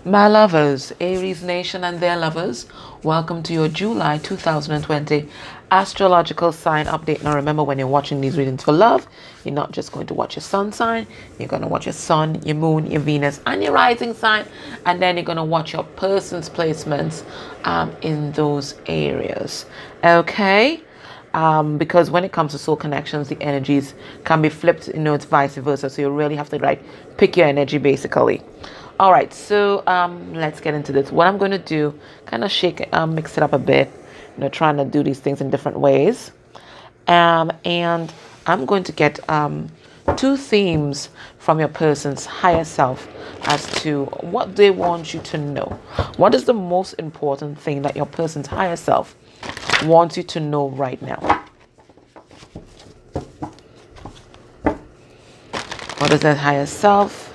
My lovers, Aries Nation and their lovers, welcome to your July 2020 astrological sign update. Now remember, when you're watching these readings for love, you're not just going to watch your sun sign, you're going to watch your sun, your moon, your Venus, and your rising sign, and then you're going to watch your person's placements in those areas. Okay? Because when it comes to soul connections, the energies can be flipped, it's vice versa. So you really have to pick your energy basically. All right, so let's get into this. What I'm going to do, kind of mix it up a bit, trying to do these things in different ways. And I'm going to get two themes from your person's higher self as to what they want you to know. What is the most important thing that your person's higher self wants you to know right now? What does that higher self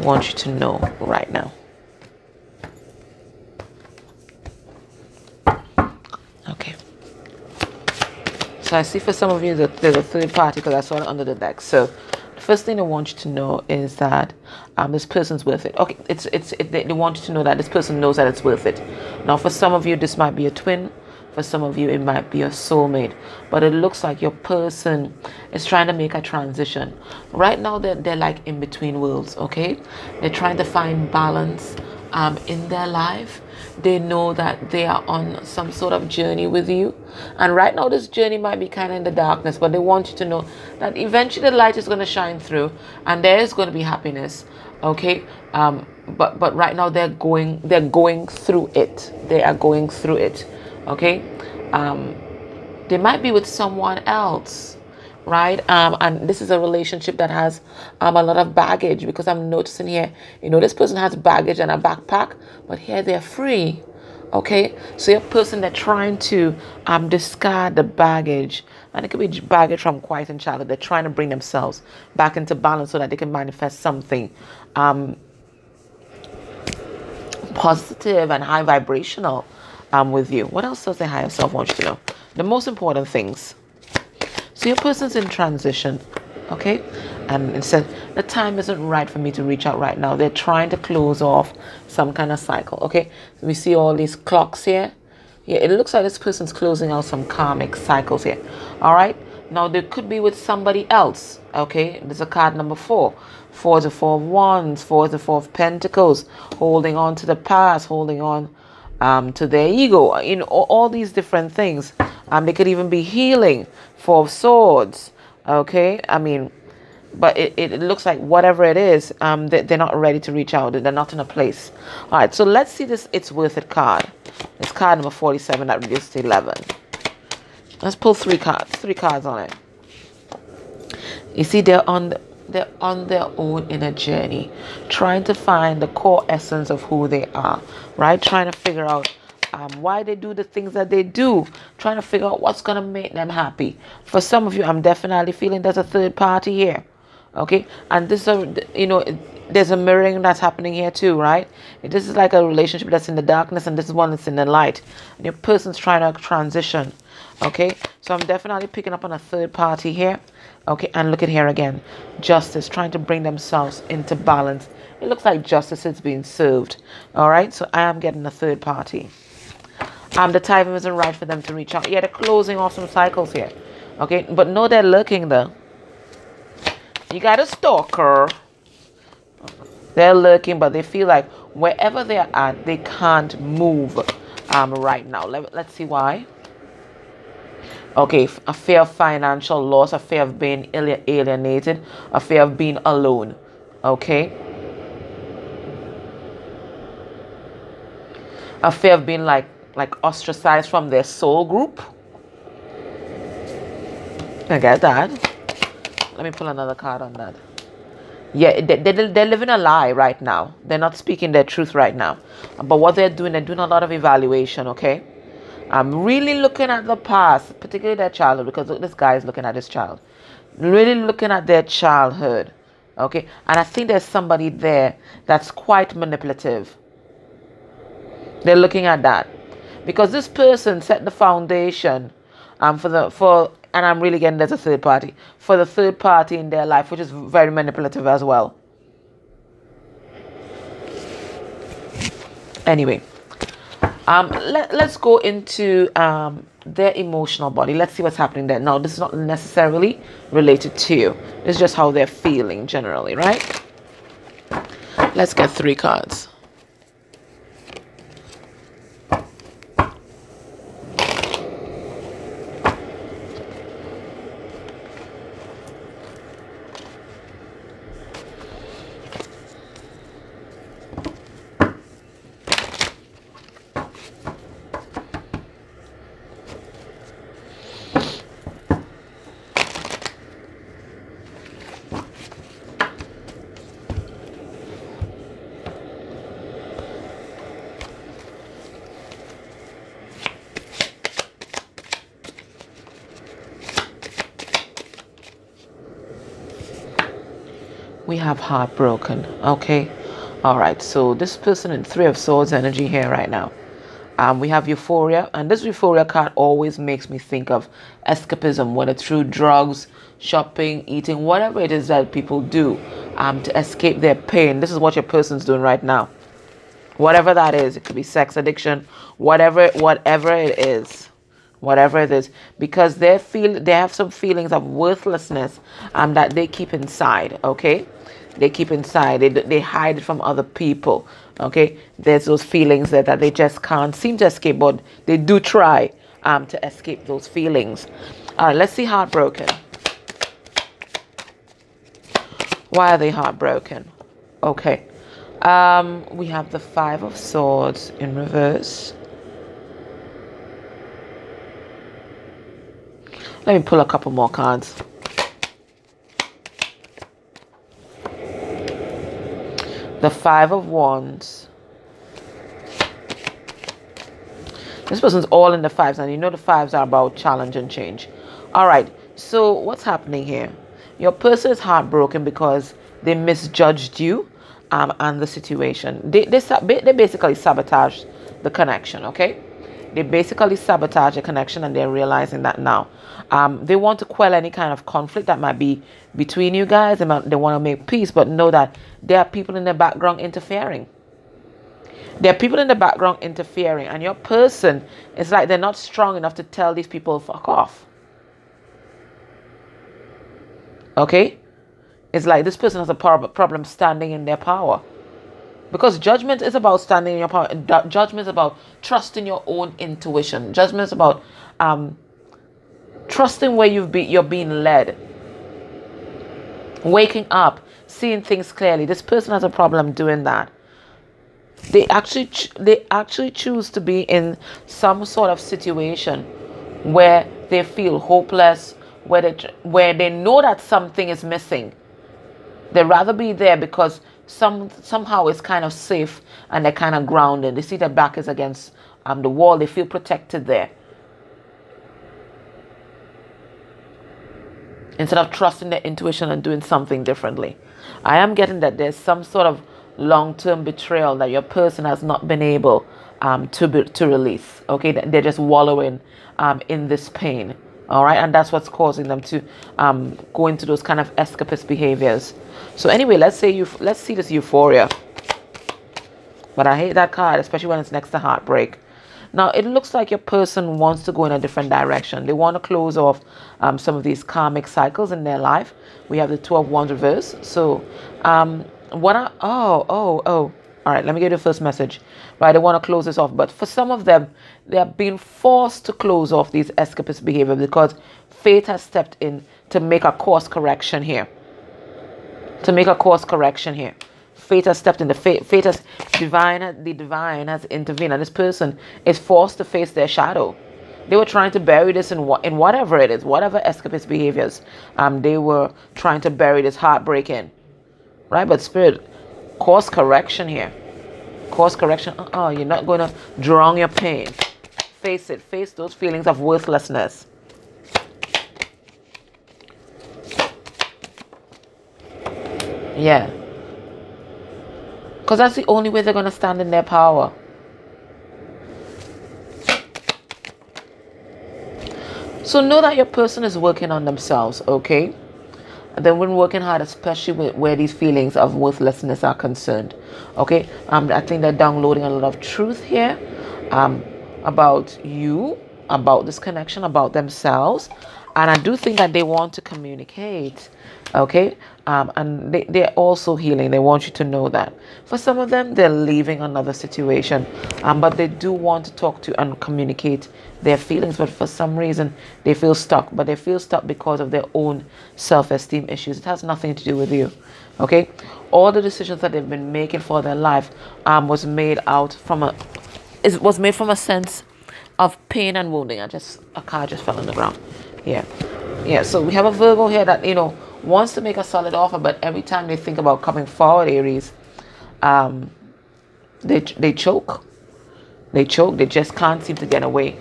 want you to know right now? Okay. So I see for some of you that there's a third party because I saw it under the deck. So the first thing I want you to know is that this person's worth it. Okay, they want you to know that this person knows that it's worth it. Now for some of you, this might be a twin. For some of you, it might be a soulmate. But it looks like your person is trying to make a transition. Right now, they're like in between worlds, okay? They're trying to find balance in their life. They know that they are on some sort of journey with you. And right now, this journey might be kind of in the darkness. But they want you to know that eventually the light is going to shine through. And there is going to be happiness, okay? But right now, they're going through it. They are going through it. Okay, they might be with someone else, right? And this is a relationship that has a lot of baggage, because I'm noticing here, this person has baggage and a backpack, but here they're free. Okay, so your person, they're trying to discard the baggage, and it could be baggage from quite in childhood. They're trying to bring themselves back into balance so that they can manifest something positive and high vibrational with you. What else does the higher self want you to know? The most important things. So your person's in transition, okay? And it said, the time isn't right for me to reach out right now. They're trying to close off some kind of cycle, okay? So we see all these clocks here. Yeah, it looks like this person's closing out some karmic cycles here. All right? Now, they could be with somebody else, okay? There's a card number 4. 4 is the 4 of Wands. 4 is the 4 of Pentacles. Holding on to the past, holding on to their ego, all these different things. They could even be healing. 4 of Swords, okay? But it looks like whatever it is, they're not ready to reach out. They're not in a place. All right, so let's see this It's Worth It card. It's card number 47 that reduces to 11. Let's pull 3 cards on it. You see, they're on their own inner journey, trying to find the core essence of who they are, right? Trying to figure out why they do the things that they do, trying to figure out what's going to make them happy. For some of you, I'm definitely feeling there's a third party here, okay? And this is there's a mirroring that's happening here too, right? This is like a relationship that's in the darkness, and this is one that's in the light. And your person's trying to transition, okay? So I'm definitely picking up on a third party here. Okay, and look at here again. Justice, trying to bring themselves into balance. It looks like justice is being served. All right, so I am getting a third party. The time isn't right for them to reach out. Yeah, they're closing off some cycles here. Okay, but no, they're lurking though. You got a stalker. They're lurking, but they feel like wherever they're at, they can't move right now. Let's see why. Okay, a fear of financial loss, a fear of being alienated, a fear of being alone. Okay. A fear of being like ostracized from their soul group. I get that. Let me pull another card on that. Yeah, they're living a lie right now. They're not speaking their truth right now. But what they're doing a lot of evaluation, okay? I'm really looking at the past, particularly their childhood, because look, this guy is looking at his child. Really looking at their childhood, okay? And I think there's somebody there that's quite manipulative. They're looking at that. Because this person set the foundation and I'm really getting there's a third party, for the third party in their life, which is very manipulative as well. Anyway, let's go into their emotional body. Let's see what's happening there. Now, this is not necessarily related to you. It's just how they're feeling generally, right? Let's get 3 cards. We have heartbroken. Okay. All right. So this person in 3 of Swords energy here right now. We have euphoria, and this euphoria card always makes me think of escapism, whether through drugs, shopping, eating, whatever it is that people do to escape their pain. This is what your person's doing right now. Whatever that is, it could be sex addiction, whatever it is. Whatever it is, because they have some feelings of worthlessness that they keep inside. Okay, they keep inside. They hide it from other people. Okay, there's those feelings that they just can't seem to escape, but they do try to escape those feelings. All right, let's see heartbroken. Why are they heartbroken? Okay, we have the 5 of Swords in reverse. Let me pull a couple more cards. The 5 of Wands. This person's all in the 5s, and you know the 5s are about challenge and change. All right, so what's happening here? Your person is heartbroken because they misjudged you and the situation. They basically sabotaged the connection, okay? They basically sabotage a connection, and they're realizing that now. They want to quell any kind of conflict that might be between you guys. They want to make peace, but know that there are people in the background interfering. There are people in the background interfering, and your person is like they're not strong enough to tell these people fuck off. Okay? It's like this person has a problem standing in their power. Because judgment is about standing in your power. Judgment is about trusting your own intuition. Judgment is about trusting where you're being led. Waking up, seeing things clearly. This person has a problem doing that. They actually choose to be in some sort of situation where they feel hopeless, where they know that something is missing. They'd rather be there because somehow it's kind of safe and they're kind of grounded. They see their back is against the wall. They feel protected there. Instead of trusting their intuition and doing something differently. I am getting that there's some sort of long-term betrayal that your person has not been able to release. Okay, they're just wallowing in this pain. All right, and that's what's causing them to go into those kind of escapist behaviors. So anyway, let's see this euphoria. But I hate that card, especially when it's next to heartbreak. Now, it looks like your person wants to go in a different direction. They want to close off some of these karmic cycles in their life. We have the 2 of Wands reverse. So, all right, let me get the first message. Right, they want to close this off. But for some of them, they are being forced to close off these escapist behavior because fate has stepped in to make a course correction here. Fate has stepped in. The divine has intervened, and this person is forced to face their shadow. They were trying to bury this in whatever it is, whatever escapist behaviors. They were trying to bury this heartbreak in, right? But Spirit, course correction here. Course correction. You're not going to drown your pain. Face it. Face those feelings of worthlessness. Yeah. Because that's the only way they're going to stand in their power. So know that your person is working on themselves, okay? They've been working hard, especially with where these feelings of worthlessness are concerned. Okay, I think they're downloading a lot of truth here, about you, about this connection, about themselves, and I do think that they want to communicate. Okay, and they're also healing. They want you to know that. For some of them, they're leaving another situation, but they do want to talk to and communicate their feelings, but for some reason they feel stuck. But they feel stuck because of their own self-esteem issues. It has nothing to do with you. Okay, all the decisions that they've been making for their life was made from a sense of pain and wounding. A car just fell on the ground. Yeah. So we have a Virgo here that wants to make a solid offer, but every time they think about coming forward, Aries, they choke. They just can't seem to get away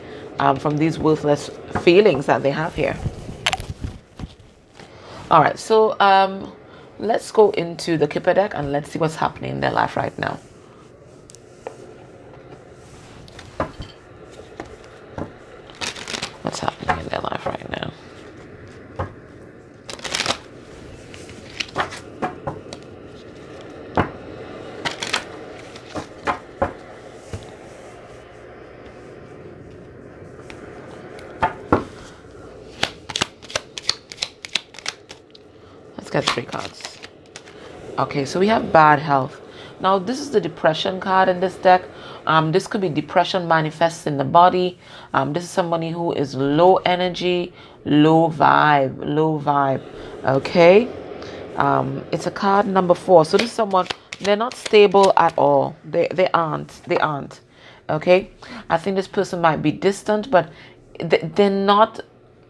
from these worthless feelings that they have here. All right, so let's go into the Kipper deck and let's see what's happening in their life right now. What's happening in their life right now? Get 3 cards. Okay, so we have bad health. Now this is the depression card in this deck. This could be depression manifests in the body. This is somebody who is low energy, low vibe. Okay, it's a card number 4. So this is someone, they're not stable at all. They aren't. Okay, I think this person might be distant, but they're not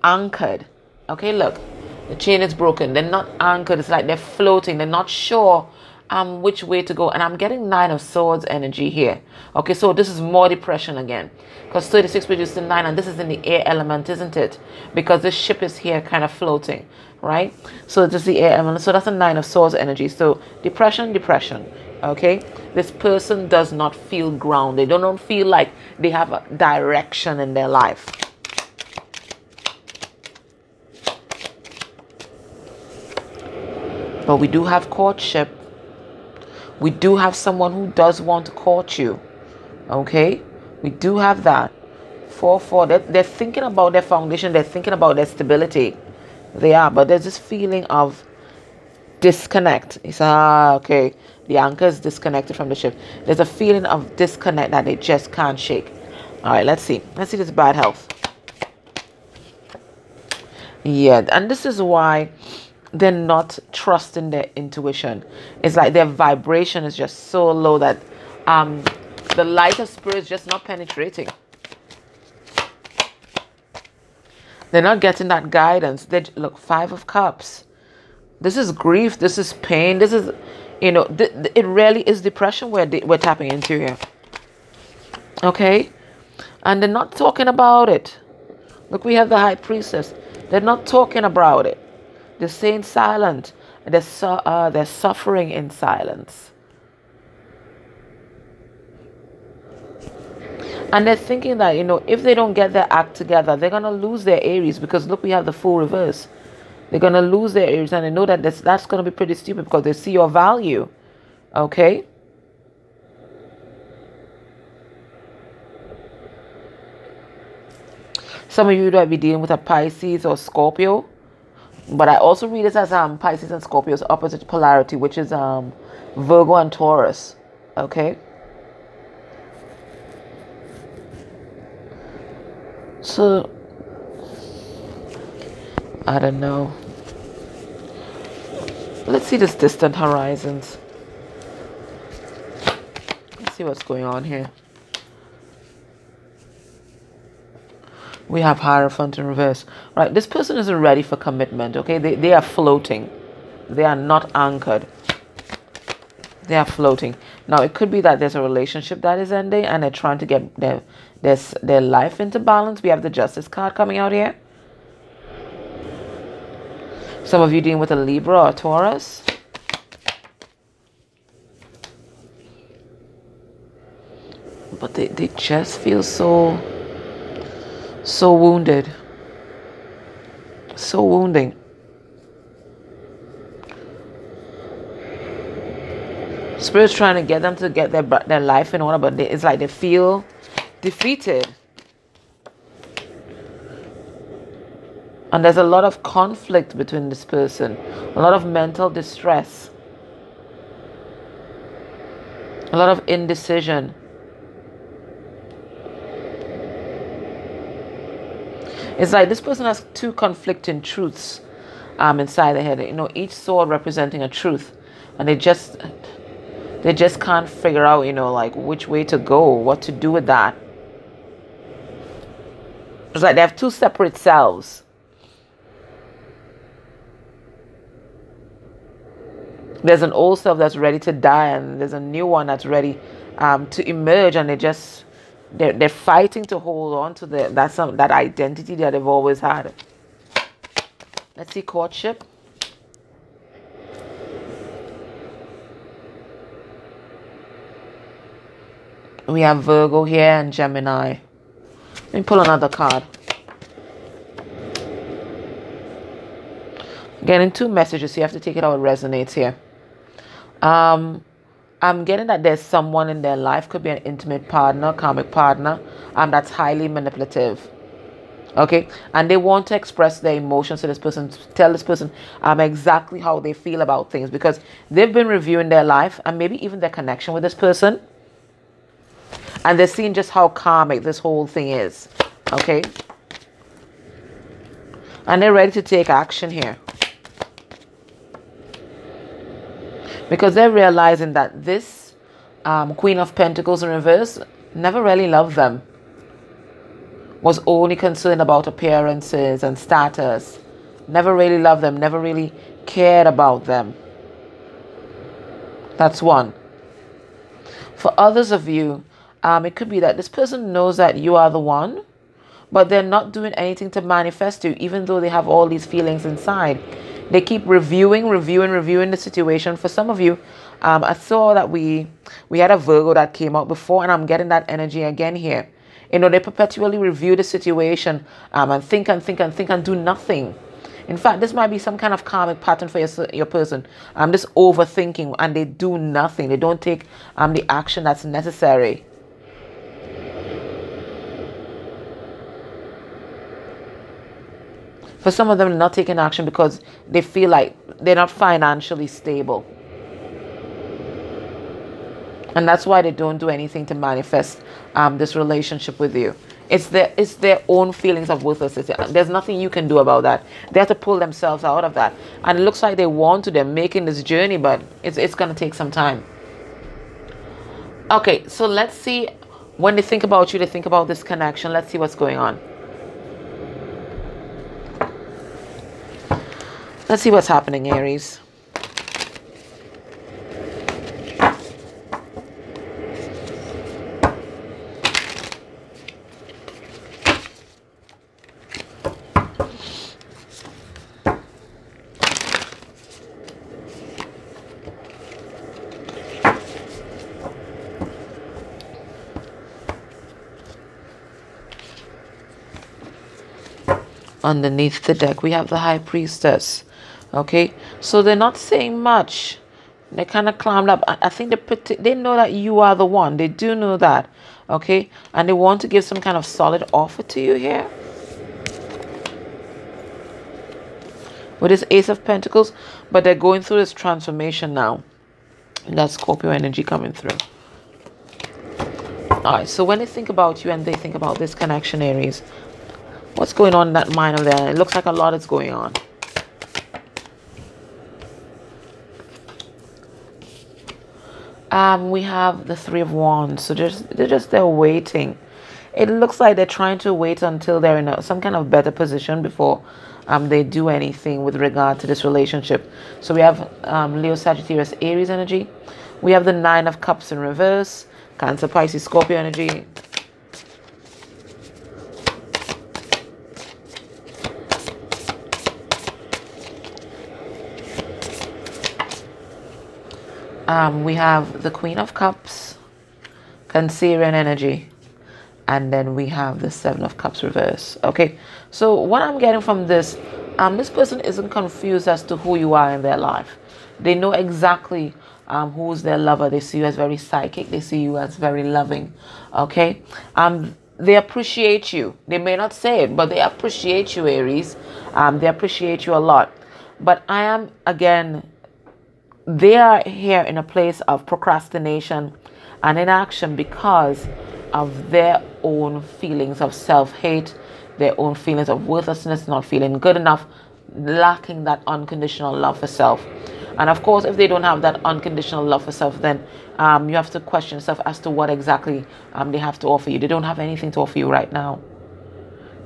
anchored. Okay, look. The chain is broken. They're not anchored. It's like they're floating. They're not sure which way to go. And I'm getting 9 of Swords energy here. Okay, so this is more depression again. Because 36 reduced to 9, and this is in the air element, isn't it? Because this ship is here kind of floating, right? So this is the air element. So that's a 9 of Swords energy. So depression. Okay? This person does not feel grounded. They don't feel like they have a direction in their life. But we do have courtship. We do have someone who does want to court you. Okay? We do have that. 4-4. They're thinking about their foundation. They're thinking about their stability. They are. But there's this feeling of disconnect. It's okay. The anchor is disconnected from the ship. There's a feeling of disconnect that they just can't shake. All right, let's see. Let's see this bad health. Yeah, and this is why they're not trusting their intuition. It's like their vibration is just so low that the light of spirit is just not penetrating. They're not getting that guidance. Look, 5 of Cups. This is grief. This is pain. This is, it really is depression we're tapping into here. Okay? And they're not talking about it. Look, we have the High Priestess. They're not talking about it. They're staying silent. They're suffering in silence. And they're thinking that, if they don't get their act together, they're going to lose their Aries. Because look, we have the Fool reverse. They're going to lose their Aries. And they know that that's going to be pretty stupid because they see your value. Okay? Some of you might be dealing with a Pisces or Scorpio. But I also read this as Pisces and Scorpio's opposite polarity, which is Virgo and Taurus. Okay? So, I don't know. Let's see this distant horizons. Let's see what's going on here. We have Hierophant in reverse. Right, this person isn't ready for commitment, okay? They are floating. They are not anchored. They are floating. Now, it could be that there's a relationship that is ending and they're trying to get their life into balance. We have the Justice card coming out here. Some of you dealing with a Libra or a Taurus. But they just feel so wounded. So wounding. Spirit's trying to get them to get their life in order, but it's like they feel defeated. And there's a lot of conflict between this person, a lot of mental distress, a lot of indecision. It's like this person has two conflicting truths inside their head. You know, each sword representing a truth, and they just can't figure out, you know, like which way to go, what to do with that. It's like they have two separate selves. There's an old self that's ready to die, and there's a new one that's ready to emerge, and they're fighting to hold on to that identity that they've always had. Let's see courtship. We have Virgo here and Gemini. Let me pull another card. Getting two messages, so you have to take it how it resonates here. I'm getting that there's someone in their life, could be an intimate partner, karmic partner, that's highly manipulative. Okay, and they want to express their emotions to this person, tell this person exactly how they feel about things, because they've been reviewing their life and maybe even their connection with this person, and they're seeing just how karmic this whole thing is. Okay, and they're ready to take action here, because they're realizing that this Queen of Pentacles in reverse never really loved them, was only concerned about appearances and status, never really loved them, never really cared about them. That's one. For others of you, it could be that this person knows that you are the one, but they're not doing anything to manifest you, even though they have all these feelings inside. They keep reviewing the situation. For some of you, I saw that we had a Virgo that came out before, and I'm getting that energy again here. You know, they perpetually review the situation and think and do nothing. In fact, this might be some kind of karmic pattern for your person. This overthinking, and they do nothing. They don't take the action that's necessary. For some of them, they're not taking action because they feel like they're not financially stable. And that's why they don't do anything to manifest this relationship with you. It's their own feelings of worthlessness. There's nothing you can do about that. They have to pull themselves out of that. And it looks like they want to. They're making this journey, but it's going to take some time. Okay, so let's see. When they think about you, they think about this connection. Let's see what's going on. Let's see what's happening, Aries. Underneath the deck, we have the High Priestess. Okay, so they're not saying much. They kind of climbed up. I think they know that you are the one. They do know that. Okay, and they want to give some kind of solid offer to you here. With this Ace of Pentacles, but they're going through this transformation now. And that's Scorpio energy coming through. Alright, so when they think about you and they think about this connection, Aries, what's going on in that mind of theirs? It looks like a lot is going on. We have the Three of Wands. So they're waiting. It looks like they're trying to wait until they're in some kind of better position before they do anything with regard to this relationship. So we have Leo, Sagittarius, Aries energy. We have the Nine of Cups in reverse. Cancer, Pisces, Scorpio energy. We have the Queen of Cups, Cancerian energy, and then we have the Seven of Cups reverse. Okay, so what I'm getting from this, this person isn't confused as to who you are in their life. They know exactly who's their lover. They see you as very psychic. They see you as very loving. Okay. They appreciate you. They may not say it, but they appreciate you, Aries. They appreciate you a lot. But I am, again, they are here in a place of procrastination and inaction because of their own feelings of self-hate, their own feelings of worthlessness, not feeling good enough, lacking that unconditional love for self. And of course, if they don't have that unconditional love for self, then you have to question yourself as to what exactly they have to offer you. They don't have anything to offer you right now.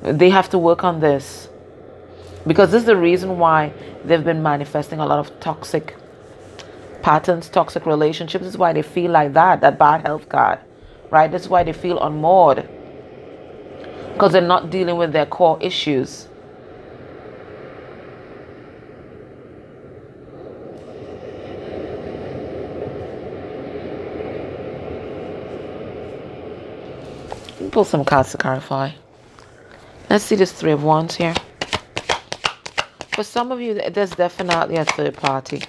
They have to work on this, because this is the reason why they've been manifesting a lot of toxic patterns, toxic relationships. This is why they feel like that bad health card, right? This is why they feel unmoored, because they're not dealing with their core issues. Pull some cards to clarify. Let's see this Three of Wands here. For some of you, there's definitely a third party.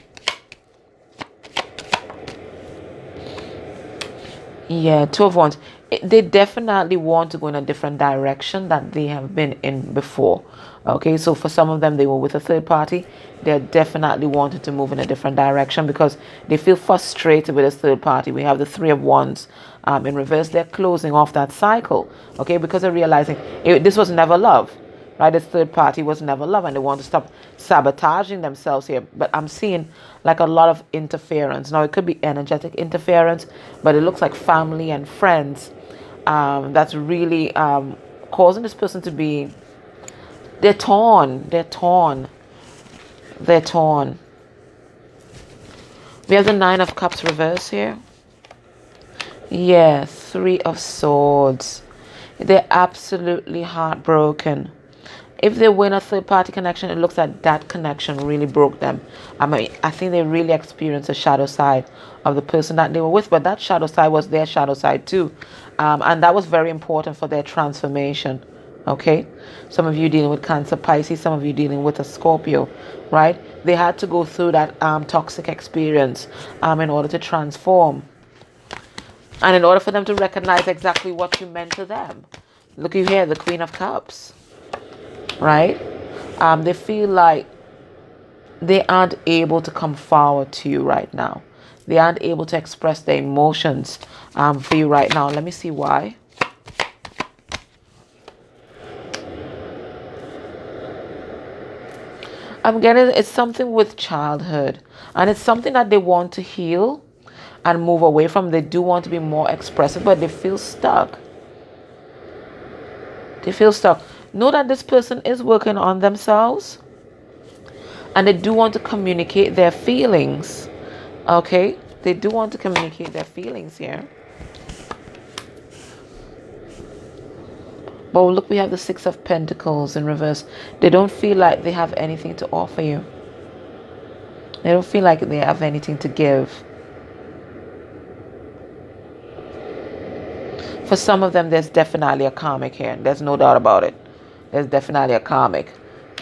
Yeah, Two of Wands. They definitely want to go in a different direction that they have been in before. Okay, so for some of them, they were with a third party. They're definitely wanting to move in a different direction because they feel frustrated with this third party. We have the Three of Wands in reverse. They're closing off that cycle, okay, because they're realizing this was never love, right? This third party was never love, and they want to stop sabotaging themselves here. But I'm seeing like a lot of interference. Now, it could be energetic interference, but it looks like family and friends that's really causing this person to be, they're torn. We have the Nine of Cups reverse here. Yeah, Three of Swords. They're absolutely heartbroken. If they win a third-party connection, it looks like that connection really broke them. I mean, I think they really experienced a shadow side of the person that they were with, but that shadow side was their shadow side too. And that was very important for their transformation, okay? Some of you dealing with Cancer, Pisces, some of you dealing with a Scorpio, right? They had to go through that toxic experience in order to transform. And in order for them to recognize exactly what you meant to them. Look you here, the Queen of Cups. Right? They feel like they aren't able to come forward to you right now. They aren't able to express their emotions for you right now. Let me see why. I'm getting it's something with childhood. And it's something that they want to heal and move away from. They do want to be more expressive, but they feel stuck. They feel stuck. Know that this person is working on themselves, and they do want to communicate their feelings. Okay, they do want to communicate their feelings here. But look, we have the Six of Pentacles in reverse. They don't feel like they have anything to offer you. They don't feel like they have anything to give. For some of them, there's definitely a karmic here. There's no doubt about it. There's definitely a karmic.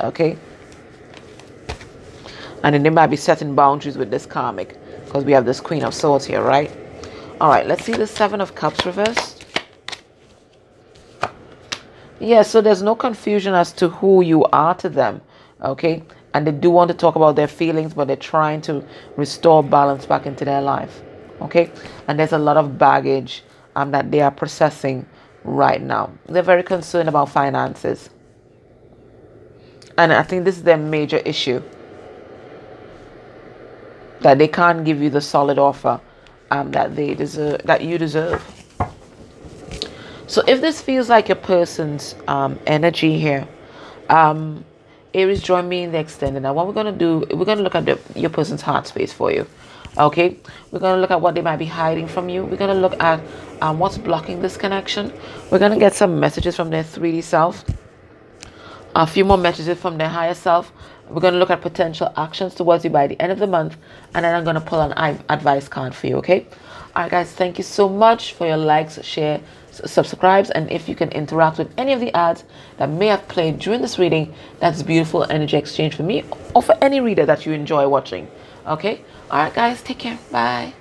Okay? And then they might be setting boundaries with this karmic, because we have this Queen of Swords here, right? All right, let's see the Seven of Cups reversed. Yeah, so there's no confusion as to who you are to them. Okay? And they do want to talk about their feelings, but they're trying to restore balance back into their life. Okay? And there's a lot of baggage that they are processing right now. They're very concerned about finances. And I think this is their major issue. That they can't give you the solid offer that they deserve, that you deserve. So if this feels like your person's energy here, Aries, join me in the extended. Now what we're going to do, we're going to look at your person's heart space for you. Okay, we're going to look at what they might be hiding from you. We're going to look at what's blocking this connection. We're going to get some messages from their 3D self, a few more messages from their higher self. We're going to look at potential actions towards you by the end of the month, and then I'm going to pull an advice card for you. Okay, all right guys, thank you so much for your likes, share, subscribes, and if you can interact with any of the ads that may have played during this reading, that's beautiful energy exchange for me or for any reader that you enjoy watching. Okay? All right, guys. Take care. Bye.